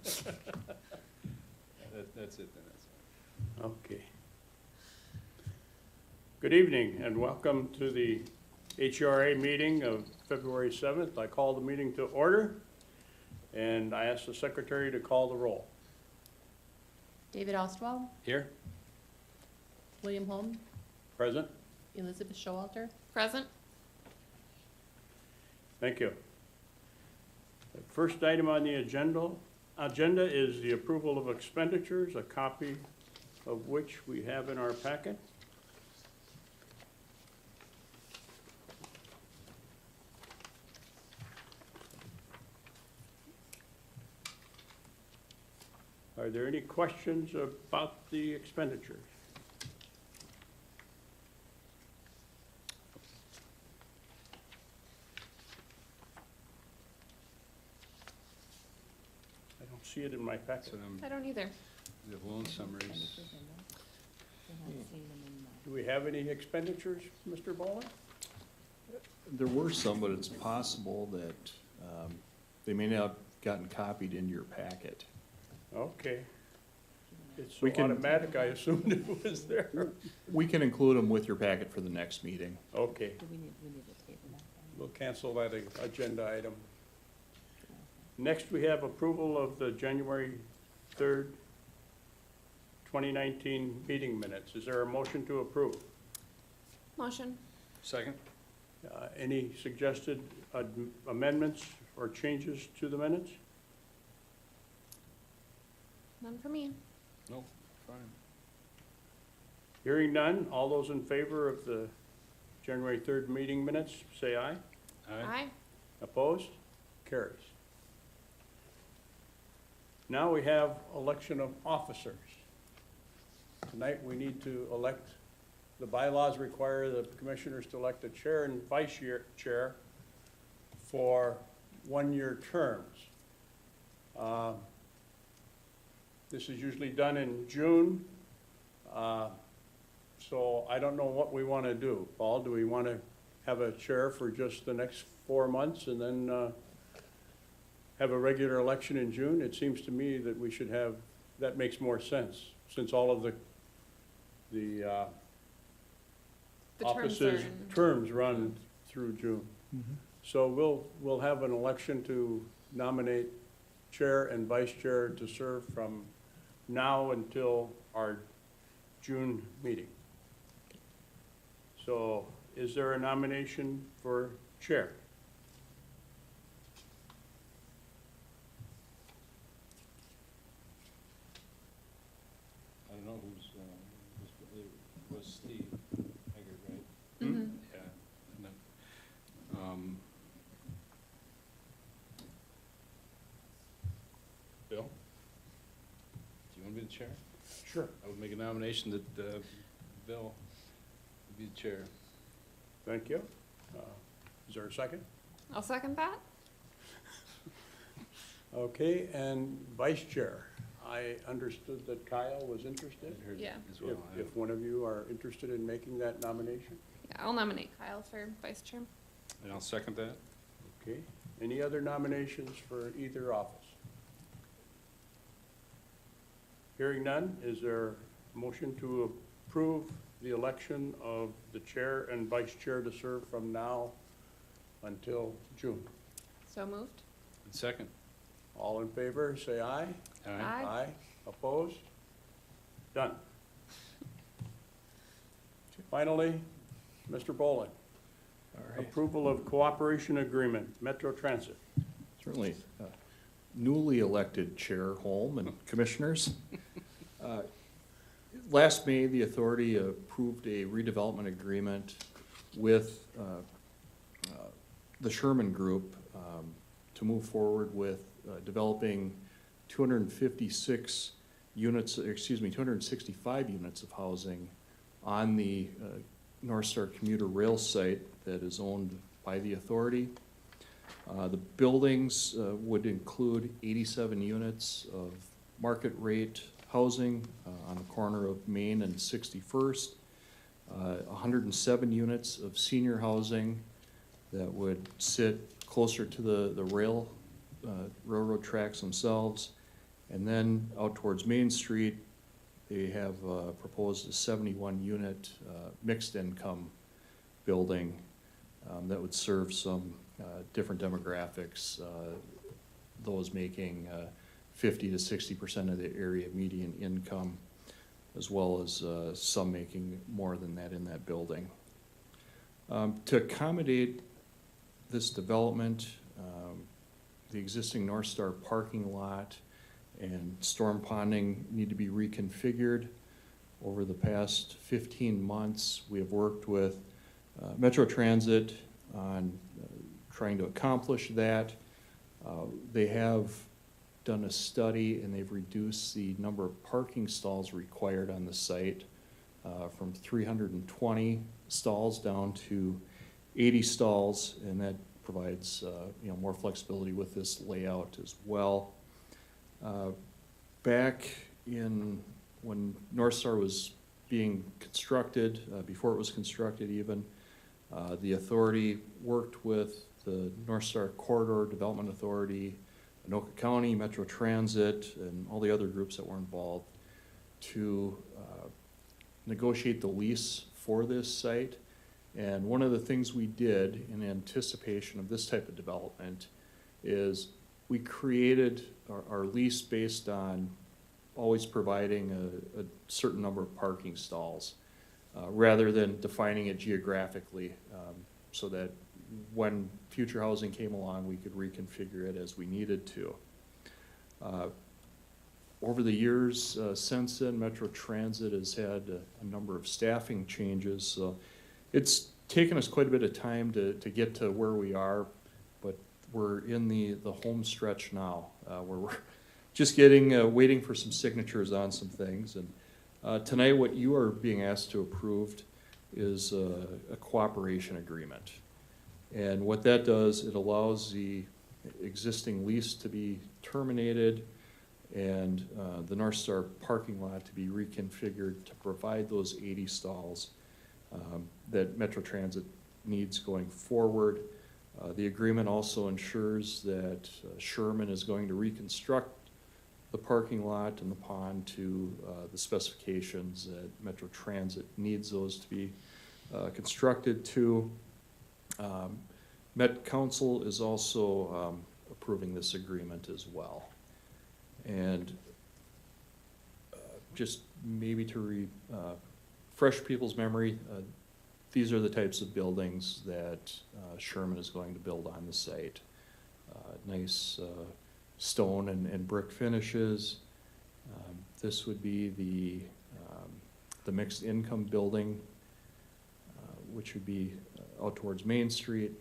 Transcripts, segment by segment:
That's it then. That's Okay. Good evening and welcome to the HRA meeting of February 7th. I call the meeting to order and I ask the secretary to call the roll. David Ostwald, Here? William Holm, Present? Elizabeth Showalter. Present. Thank you. The first item on the agenda is the approval of expenditures, a copy of which we have in our packet. Are there any questions about the expenditures? I don't see it in my packet. So I don't either. we have loan summaries. Do we have any expenditures, Mr. Bowler? There were some, but it's possible that they may not have gotten copied into your packet. Okay. It's so We can- automatic, I assumed it was there. We can include them with your packet for the next meeting. Okay, We need to table that. we'll cancel that agenda item. Next, we have approval of the January 3rd, 2019 meeting minutes. Is there a motion to approve? Motion. Second? Any suggested amendments or changes to the minutes? None for me. No, fine. Hearing none, all those in favor of the January 3rd meeting minutes, say aye. Aye. Opposed? Carries. Now we have election of officers. Tonight, we need to elect, the bylaws require the commissioners to elect a chair and vice chair for one-year terms. This is usually done in June, so I don't know what we want to do. Paul, do we want to have a chair for just the next 4 months and then have a regular election in June? It seems to me that we should have, that makes more sense, since all of the The terms are offices' in. terms run through June. So we'll have an election to nominate chair and vice chair to serve from now until our June meeting. So is there a nomination for chair? I don't know who's, it was Steve Eggert, right? Mhm. Yeah. And then, Bill? Do you want to be the chair? Sure. I would make a nomination that Bill would be the chair. Thank you. Is there a second? I'll second that. Okay, and vice chair. I understood that Kyle was interested. I heard Yeah. as well. If one of you are interested in making that nomination. Yeah, I'll nominate Kyle for vice chair. And I'll second that. Okay, any other nominations for either office? Hearing none, is there a motion to approve the election of the chair and vice chair to serve from now until June? So moved. And second? All in favor, say aye. Aye. Aye. Opposed? Done. Finally, Mr. Boland. All right. Approval of cooperation agreement, Metro Transit. Certainly. Newly elected Chair Holm and Commissioners. Last May, the authority approved a redevelopment agreement with the Sherman Group to move forward with developing 265 units of housing on the Northstar commuter rail site that is owned by the authority. The buildings would include 87 units of market rate housing on the corner of Main and 61st, 107 units of senior housing that would sit closer to the railroad tracks themselves, And then out towards Main Street, they have proposed a 71-unit mixed income building that would serve some different demographics, those making 50 to 60% of the area median income, as well as some making more than that in that building. To accommodate this development, the existing Northstar parking lot and storm ponding need to be reconfigured. Over the past 15 months, we have worked with Metro Transit on trying to accomplish that. They have done a study and they've reduced the number of parking stalls required on the site from 320 stalls down to 80 stalls, and that provides more flexibility with this layout as well. Back in when Northstar was being constructed, before it was constructed even, the authority worked with the Northstar Corridor Development Authority, Anoka County, Metro Transit, and all the other groups that were involved to negotiate the lease for this site. And one of the things we did in anticipation of this type of development is we created our lease based on always providing a certain number of parking stalls, rather than defining it geographically, so that when future housing came along, we could reconfigure it as we needed to. Over the years since then, Metro Transit has had a number of staffing changes, so it's taken us quite a bit of time to get to where we are, but we're in the home stretch now, where we're just waiting for some signatures on some things. And tonight what you are being asked to approve is a cooperation agreement. And what that does, it allows the existing lease to be terminated and the Northstar parking lot to be reconfigured to provide those 80 stalls that Metro Transit needs going forward. The agreement also ensures that Sherman is going to reconstruct the parking lot and the pond to the specifications that Metro Transit needs those to be constructed to. Met Council is also approving this agreement as well. And just maybe to refresh people's memory, these are the types of buildings that Sherman is going to build on the site. Nice stone and brick finishes. This would be the mixed income building, which would be out towards Main Street.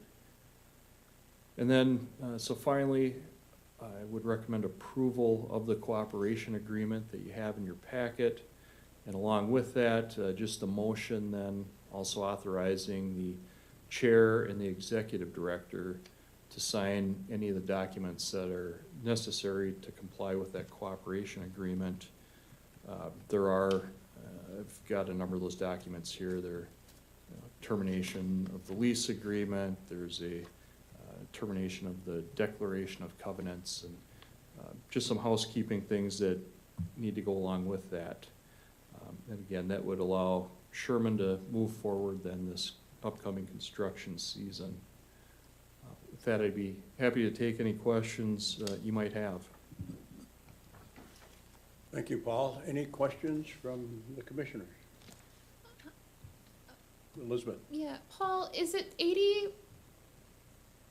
And then, so finally, I would recommend approval of the cooperation agreement that you have in your packet. And along with that, just a motion then also authorizing the chair and the executive director to sign any of the documents that are necessary to comply with that cooperation agreement. I've got a number of those documents here. They're termination of the lease agreement, there's a termination of the declaration of covenants, and just some housekeeping things that need to go along with that. And again, that would allow Sherman to move forward then this upcoming construction season. With that, I'd be happy to take any questions you might have. Thank you, Paul. Any questions from the commissioners? Elizabeth? Yeah, Paul, is it 80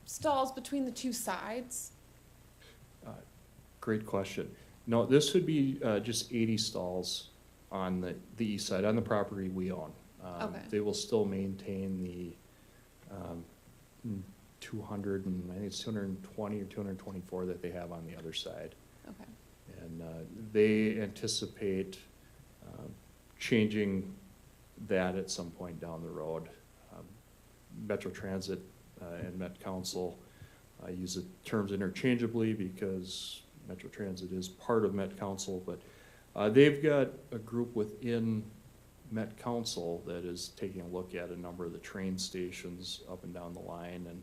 stalls between the two sides? Great question. No, this would be just 80 stalls on the east side, on the property we own. Okay. They will still maintain the 200 and I think it's 220 or 224 that they have on the other side. Okay. And they anticipate changing that at some point down the road. Metro Transit and Met Council use the terms interchangeably because Metro Transit is part of Met Council, but they've got a group within Met Council that is taking a look at a number of the train stations up and down the line and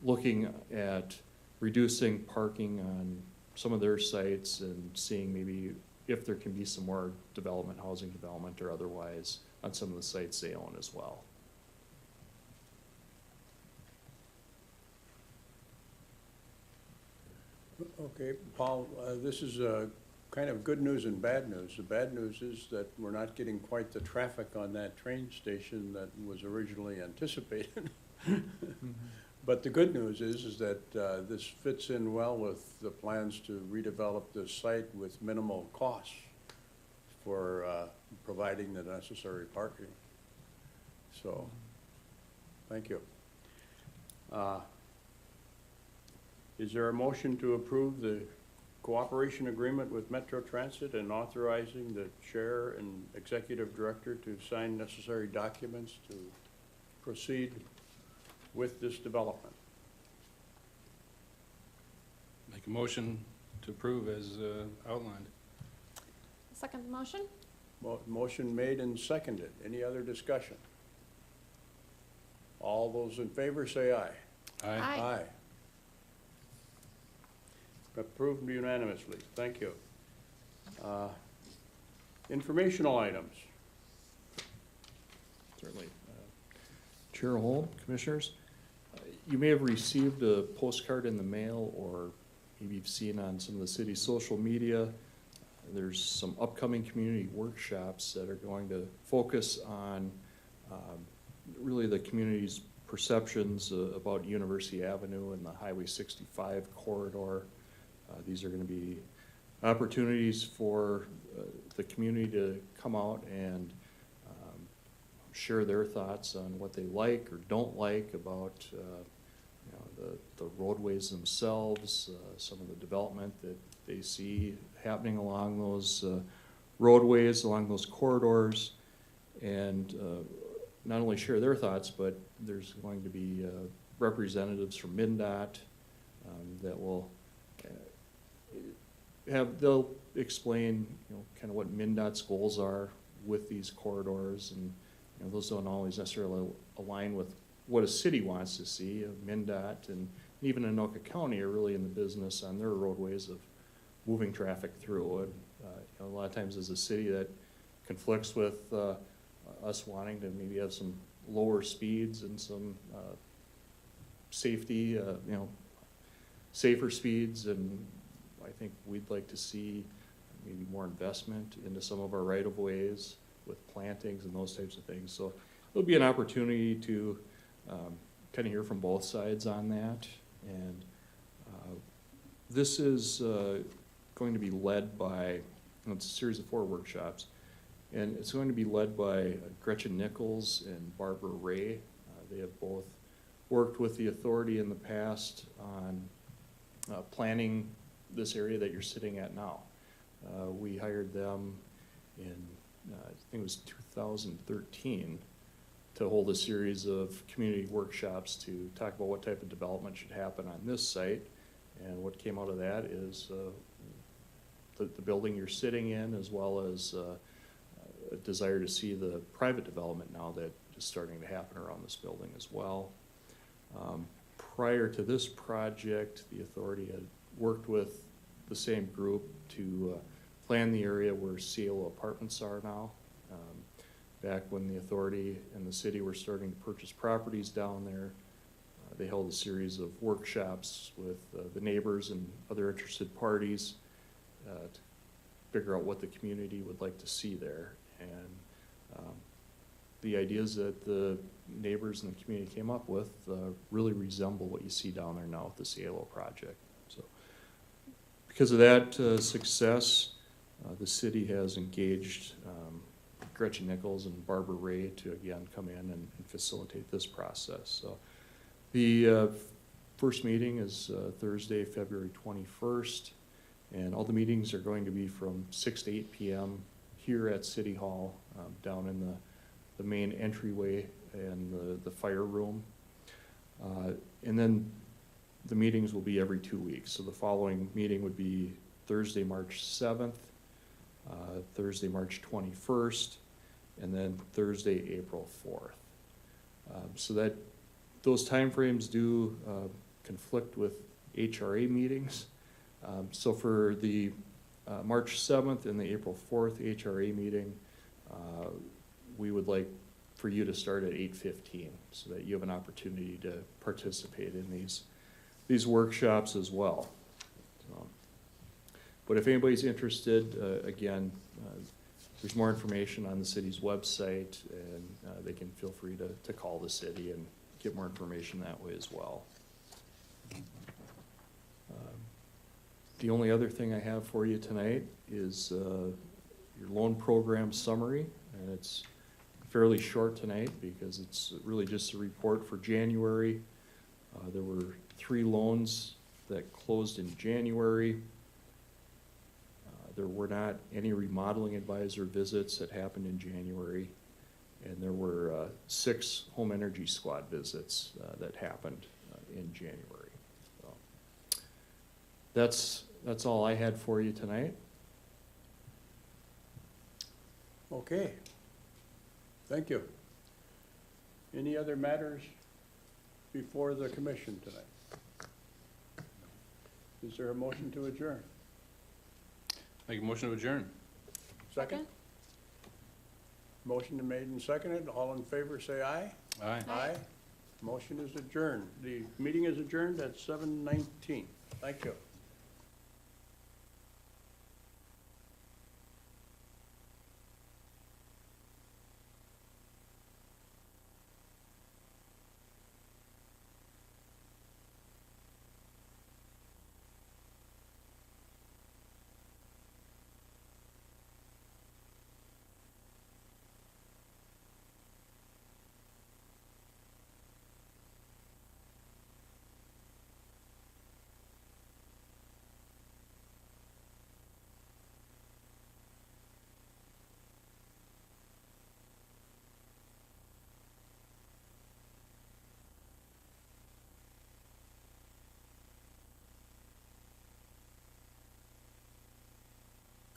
looking at reducing parking on some of their sites and seeing maybe if there can be some more development, housing development or otherwise on some of the sites they own as well. Okay, Paul, this is kind of good news and bad news. The bad news is that we're not getting quite the traffic on that train station that was originally anticipated. But the good news is that this fits in well with the plans to redevelop this site with minimal costs for providing the necessary parking. So, thank you. Is there a motion to approve the cooperation agreement with Metro Transit and authorizing the chair and executive director to sign necessary documents to proceed with this development? Make a motion to approve as outlined. Second the motion? Motion made and seconded. Any other discussion? All those in favor say aye. Aye. Approved unanimously. Thank you. Informational items. Certainly. Chair Holm, Commissioners, you may have received a postcard in the mail, or maybe you've seen on some of the city's social media. There's some upcoming community workshops that are going to focus on really the community's perceptions about University Avenue and the Highway 65 corridor. These are going to be opportunities for the community to come out and share their thoughts on what they like or don't like about the roadways themselves, some of the development that they see happening along those roadways, along those corridors, and not only share their thoughts, but there's going to be representatives from MnDOT that will they'll explain, kind of what MnDOT's goals are with these corridors, and those don't always necessarily align with what a city wants to see. MnDOT and even Anoka County are really in the business on their roadways of moving traffic through. And a lot of times as a city that conflicts with us wanting to maybe have some lower speeds and some safety, safer speeds, and I think we'd like to see maybe more investment into some of our right-of-ways with plantings and those types of things. So it'll be an opportunity to kind of hear from both sides on that. And this is going to be led by, it's a series of 4 workshops, and it's going to be led by Gretchen Nichols and Barbara Ray. They have both worked with the authority in the past on planning this area that you're sitting at now. We hired them in, I think it was 2013, to hold a series of community workshops to talk about what type of development should happen on this site. And what came out of that is the building you're sitting in, as well as a desire to see the private development now that is starting to happen around this building as well. Prior to this project, the authority had worked with the same group to plan the area where CLO apartments are now. Back when the authority and the city were starting to purchase properties down there, they held a series of workshops with the neighbors and other interested parties to figure out what the community would like to see there. And the ideas that the neighbors and the community came up with really resemble what you see down there now with the CLO project. So because of that success, the city has engaged Gretchen Nichols and Barbara Ray to again come in and facilitate this process. So the first meeting is Thursday, February 21st, and all the meetings are going to be from 6 to 8 p.m. here at City Hall, down in the main entryway and the fire room. And then the meetings will be every 2 weeks. So the following meeting would be Thursday, March 7th, Thursday, March 21st, and then Thursday, April 4th. So that those timeframes do conflict with HRA meetings. So for the March 7th and the April 4th HRA meeting, we would like for you to start at 8:15 so that you have an opportunity to participate in these workshops as well. So, but if anybody's interested, again, there's more information on the city's website, and they can feel free to call the city and get more information that way as well. The only other thing I have for you tonight is your loan program summary, and it's fairly short tonight because it's really just a report for January. There were 3 loans that closed in January. There were not any remodeling advisor visits that happened in January, and there were 6 home energy squad visits that happened in January. So that's all I had for you tonight. Okay. Thank you. Any other matters before the commission tonight? Is there a motion to adjourn? Make a motion to adjourn. Second? Motion made and seconded. All in favor, say aye. Aye. Aye. Motion is adjourned. The meeting is adjourned at 7:19. Thank you.